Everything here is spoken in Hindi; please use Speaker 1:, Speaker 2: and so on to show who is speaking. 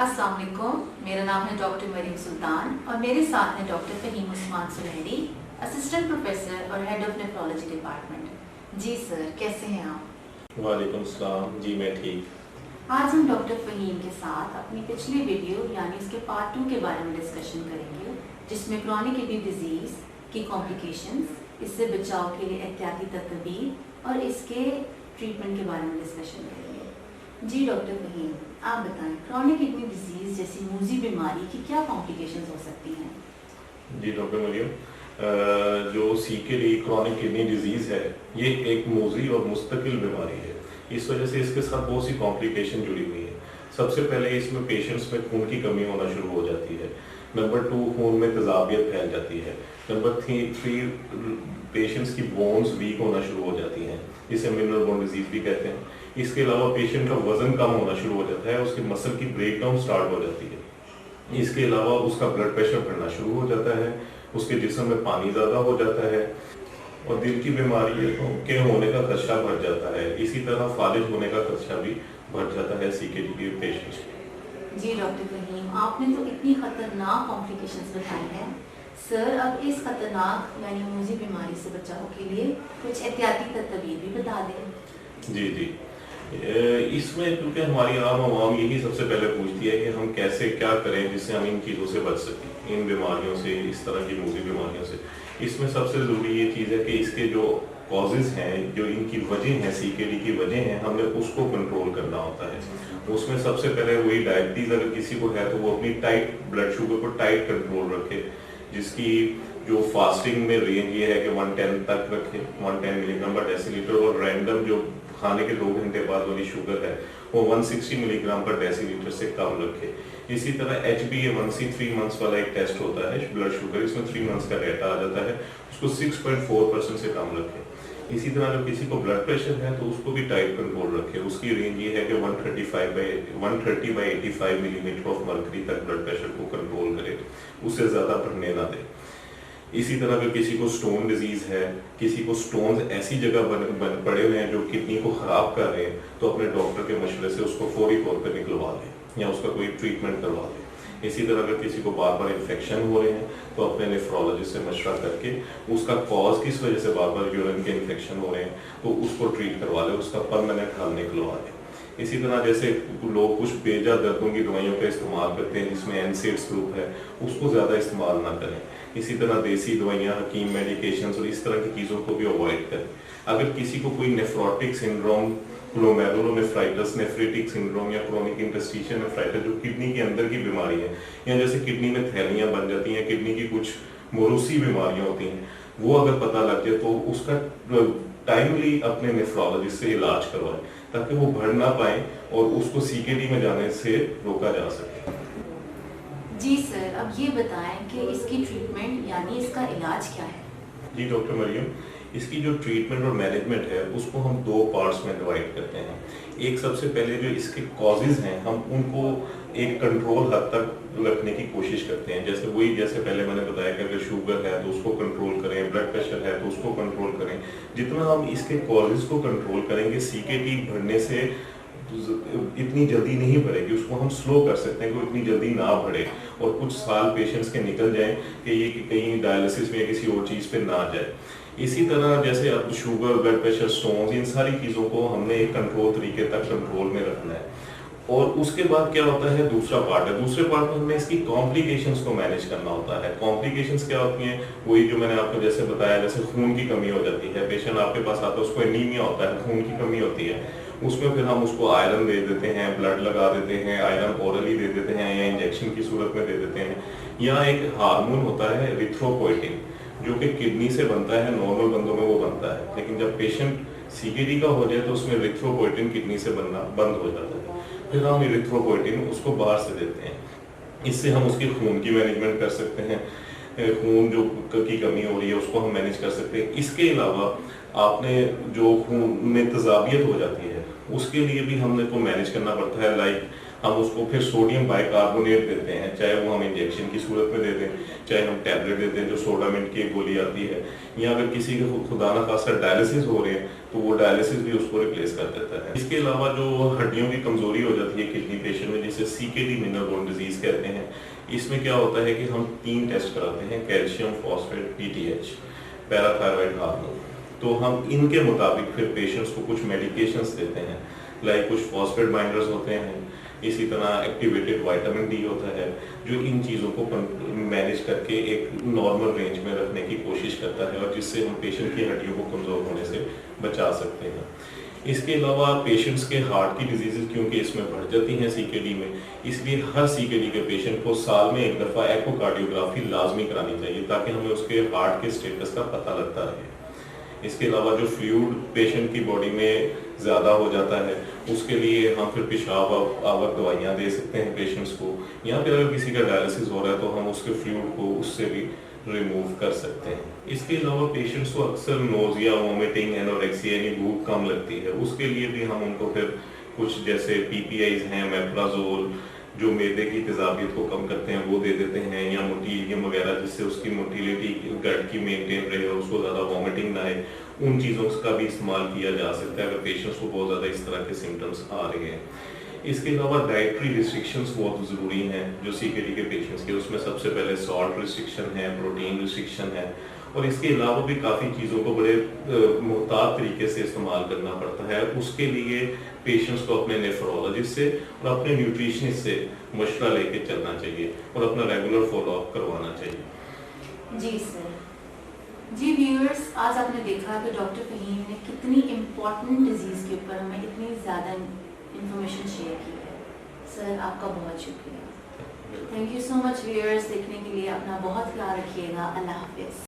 Speaker 1: अस्सलाम वालेकुम, मेरा नाम है डॉक्टर मरीम सुल्तान और मेरे साथ हैं doctor Fahim Usman Sunehri, assistant professor और हेड ऑफ नेफ्रोलॉजी डिपार्टमेंट। जी सर, कैसे हैं आप?
Speaker 2: वालेकुम सलाम। जी मैं ठीक।
Speaker 1: आज हम डॉक्टर फहीम के साथ अपनी पिछली वीडियो यानी उसके पार्ट 2 के बारे में डिस्कशन करेंगे, जिसमें क्रॉनिक किडनी डिजीज़ की कॉम्प्लिकेशंस, इससे बचाव के लिए एहतियाती तदबीर और इसके ट्रीटमेंट के बारे में डिस्कशन करेंगे। जी डॉक्टर फहीम, आप बताएं, क्रॉनिक किडनी डिजीज़ जैसी मूजी बीमारी की क्या कॉम्प्लिकेशंस हो सकती हैं?
Speaker 2: जी डॉक्टर मरियम, जो CKD क्रॉनिक किडनी डिजीज़ है, ये एक मूजी और मुस्तकिल बीमारी है। इस वजह से इसके साथ बहुत सी कॉम्प्लिकेशन जुड़ी हुई है। सबसे पहले इसमें पेशेंट्स में खून की कमी होना शुरू हो जाती है। नंबर 2, खून में तेजाबियत फैल जाती है। नंबर 3, पेशेंट्स की बोन्स वीक होना शुरू हो जाती हैं, जिसे मिनरल बोन डिजीज भी कहते हैं। इसके अलावा पेशेंट का वजन कम होना शुरू हो जाता है, उसकी मसल की ब्रेकडाउन स्टार्ट हो जाती है। इसके अलावा उसका ब्लड प्रेशर बढ़ना शुरू हो जाता है, उसके जिस्म में पानी ज़्यादा हो जाता है और दिल की बीमारी के होने का खदशा बढ़ जाता है। इसी तरह फालिज होने का खदशा भी बढ़ जाता है CKD के पेशेंट्स में।
Speaker 1: जी डॉक्टर फहीम, आपने तो इतनी खतरनाक कॉम्प्लिकेशंस बताई हैं। सर, अब इस खतरनाक यानी मूजी बीमारी से बचाव के लिए कुछ एहतियाती तदबीर भी बता दें।
Speaker 2: जी जी, इसमें क्योंकि हमारी आम आवाम यही सबसे पहले पूछती है कि हम कैसे क्या करें जिससे हम इन चीज़ों से बच सकें, इन बीमारियों से, इस तरह की मूजी बीमारियों से। इसमें सबसे ज़रूरी ये चीज़ है कि इसके जो कॉजेज़ हैं, जो इनकी वजह हैं, CKD की वजह हैं, हमने उसको कंट्रोल करना होता है। उसमें सबसे पहले वही डायबिटीज़ अगर किसी को है तो वो अपनी टाइट ब्लड शुगर को टाइट कंट्रोल रखे, जिसकी जो फास्टिंग में रेंज ये है कि 110 तक रखे, 110 मिलीग्राम पर डेसीलीटर, और रैंडम जो खाने के 2 घंटे बाद वाली शुगर है वो 160 मिलीग्राम पर डेसीलीटर से कम रखे। इसी तरह HbA1c 3 मंथ्स वाला एक टेस्ट होता है ब्लड शुगर, इसमें 3 मंथ्स का डेटा आ जाता है, उसको 6.4% से कम रखे। इसी तरह अगर किसी को ब्लड प्रेशर है तो उसको भी टाइट कंट्रोल रखे, उसकी रेंज ये है कि 130/85 मिलीमीटर ऑफ मर्करी तक ब्लड प्रेशर को कंट्रोल करे, उससे ज़्यादा बढ़ने ना दे। इसी तरह अगर किसी को स्टोन डिजीज है, किसी को स्टोन्स ऐसी जगह पड़े हुए हैं जो किडनी को खराब कर रहे हैं, तो अपने डॉक्टर के मशवरे से उसको फौरी तौर पर निकलवा लें या उसका कोई ट्रीटमेंट करवा लें। इसी तरह अगर किसी को बार बार इन्फेक्शन हो रहे हैं तो अपने नेफ्रोलॉजिस्ट से मशवरा करके उसका कॉज किस वजह से बार बार यूरिन के इन्फेक्शन हो रहे हैं तो उसको ट्रीट करवा लें, उसका परमानेंट हल निकलवा लें। इसी तरह जैसे लोग कुछ बेजा दर्दों की दवाइयों का इस्तेमाल करते हैं जिसमें NSAIDs ग्रुप है, उसको ज़्यादा इस्तेमाल ना करें। इसी तरह देसी दवाइयाँ, हकीम मेडिकेशंस और इस तरह की चीज़ों को भी अवॉइड करें। अगर किसी को कोई nephrotic syndrome, glomerulonephritis, nephritic syndrome या क्रोनिक इंटरस्टिशियल नेफ्राइटिस जो किडनी के अंदर की बीमारी है, या जैसे किडनी में थैलियाँ बन जाती हैं, किडनी की कुछ मोरूसी बीमारियाँ होती हैं, वो अगर पता लग जाए तो उसका टाइमली अपने नेफ्रोलॉजिस्ट से इलाज करवाएं ताकि वो बढ़ ना पाए और उसको CKD में जाने से रोका जा सके।
Speaker 1: जी सर, अब ये बताएं कि इसकी ट्रीटमेंट यानी इसका इलाज क्या है?
Speaker 2: जी डॉक्टर मरियम, इसकी जो ट्रीटमेंट और मैनेजमेंट है उसको हम 2 पार्ट्स में डिवाइड करते हैं। एक, सबसे पहले जो इसके कॉजेज़ हैं हम उनको एक कंट्रोल हद तक रखने की कोशिश करते हैं। जैसे पहले मैंने बताया कि अगर शुगर है तो उसको कंट्रोल करें, ब्लड प्रेशर है तो उसको कंट्रोल करें। जितना हम इसके कॉजेज़ को कंट्रोल करेंगे, CKD बढ़ने से इतनी जल्दी नहीं बढ़ेगी, उसको हम स्लो कर सकते हैं कि इतनी जल्दी ना बढ़े और कुछ साल पेशेंट्स के निकल जाएं कि ये कहीं डायलिसिस में या किसी और चीज़ पे ना जाए। इसी तरह जैसे अब शुगर, ब्लड प्रेशर, स्टोन्स, इन सारी चीज़ों को हमने एक कंट्रोल तरीके तक कंट्रोल में रखना है। और उसके बाद क्या होता है, दूसरा पार्ट है। दूसरे पार्ट में हमें इसकी कॉम्प्लिकेशंस को मैनेज करना होता है। कॉम्प्लिकेशंस क्या होती हैं? वही जो मैंने आपको जैसे बताया, जैसे खून की कमी हो जाती है, पेशेंट आपके पास आता है, उसको एनीमिया होता है, खून की कमी होती है, उसमें फिर हम उसको आयरन दे देते हैं, ब्लड लगा देते हैं, आयरन ओरली दे देते हैं या इंजेक्शन की सूरत में दे देते हैं। या एक हार्मोन होता है एरिथ्रोपोएटिन, जो कि किडनी से बनता है, नॉर्मल बंदों में वो बनता है, लेकिन जब पेशेंट CKD का हो जाए तो उसमें एरिथ्रोपोएटिन किडनी से बनना बंद हो जाता है। फिर हम एरिथ्रोपोएटिन उसको बाहर से देते हैं। इससे हम उसकी खून की मैनेजमेंट कर सकते हैं, खून जो की कमी हो रही है उसको हम मैनेज कर सकते हैं। इसके अलावा आपने जो खून में तेजाबियत हो जाती है उसके लिए भी हमने को मैनेज करना पड़ता है। लाइक हम उसको फिर सोडियम बाइकार्बोनेट देते हैं, चाहे वो हम इंजेक्शन की सूरत में दे दें, चाहे हम टैबलेट देते हैं जो सोडामिंट की एक गोली आती है, या अगर किसी के खुदा ना खासा डायलिसिस हो रहे हैं तो वो डायलिसिस भी उसको रिप्लेस कर देता है। इसके अलावा जो हड्डियों की कमजोरी हो जाती है किडनी पेशेंट में, जिसे CKD मिनरल बोन डिजीज कहते हैं, इसमें क्या होता है कि हम 3 टेस्ट कराते हैं, calcium, phosphate, PTH, parathyroid hormone. तो हम इनके मुताबिक फिर पेशेंट्स को कुछ मेडिकेशंस देते हैं, लाइक कुछ फॉस्फेट बाइंडर्स होते हैं, इसी तरह एक्टिवेटेड विटामिन D होता है, जो इन चीज़ों को मैनेज करके एक नॉर्मल रेंज में रखने की कोशिश करता है और जिससे हम पेशेंट की हड्डियों को कमज़ोर होने से बचा सकते हैं। इसके अलावा पेशेंट्स के हार्ट की डिजीज़ क्योंकि इसमें बढ़ जाती हैं CKD में, इसलिए हर CKD के पेशेंट को साल में एक दफ़ा एकोकार्डियोग्राफी लाजमी करानी चाहिए ताकि हमें उसके हार्ट के स्टेटस का पता लगता रहे। इसके अलावा जो फ्लूइड पेशेंट की बॉडी में ज़्यादा हो जाता है, उसके लिए हम फिर पेशाब आवक दवाइयाँ दे सकते हैं पेशेंट्स को, या फिर अगर किसी का डायलिसिस हो रहा है तो हम उसके फ्लूइड को उससे भी रिमूव कर सकते हैं। इसके अलावा पेशेंट्स को अक्सर नोजिया, वोमिटिंग, एनोरेक्सिया यानी भूख कम लगती है, उसके लिए भी हम उनको फिर कुछ जैसे PPIs हैं, मेप्राजोल जो मैदे की तेजाबियत को कम करते हैं वो दे देते हैं, या मोटिलियम वगैरह जिससे उसकी मोटिलिटी गट की मेंटेन रहे और उसको ज़्यादा वॉमिटिंग ना आए, उन चीज़ों का भी इस्तेमाल किया जा सकता है अगर पेशेंट्स को बहुत ज़्यादा इस तरह के सिम्टम्स आ रहे हैं। इसके अलावा डाइटरी रिस्ट्रिक्शंस बहुत ज़रूरी हैं जो CKD के पेशेंट्स के, उसमें सबसे पहले सॉल्ट रिस्ट्रिक्शन है, प्रोटीन रिस्ट्रिक्शन है, और इसके अलावा भी काफ़ी चीज़ों को बड़े मुहतात तरीके से इस्तेमाल करना पड़ता है। उसके लिए पेशेंट्स को अपने नेफ्रोलॉजिस्ट से और अपने न्यूट्रिशनिस्ट से मशवरा लेके चलना चाहिए और अपना रेगुलर फॉलोअप करवाना चाहिए।
Speaker 1: जी सर। जी व्यूअर्स, आज आपने देखा कि डॉक्टर फहीम ने कितनी इम्पोर्टेंट डिजीज़ के ऊपर हमें इतनी ज़्यादा इंफॉर्मेशन शेयर की है। सर आपका बहुत शुक्रिया। Thank you so much viewers, देखने के लिए। अपना बहुत ख्याल रखिएगा। अल्लाह हाफिज़।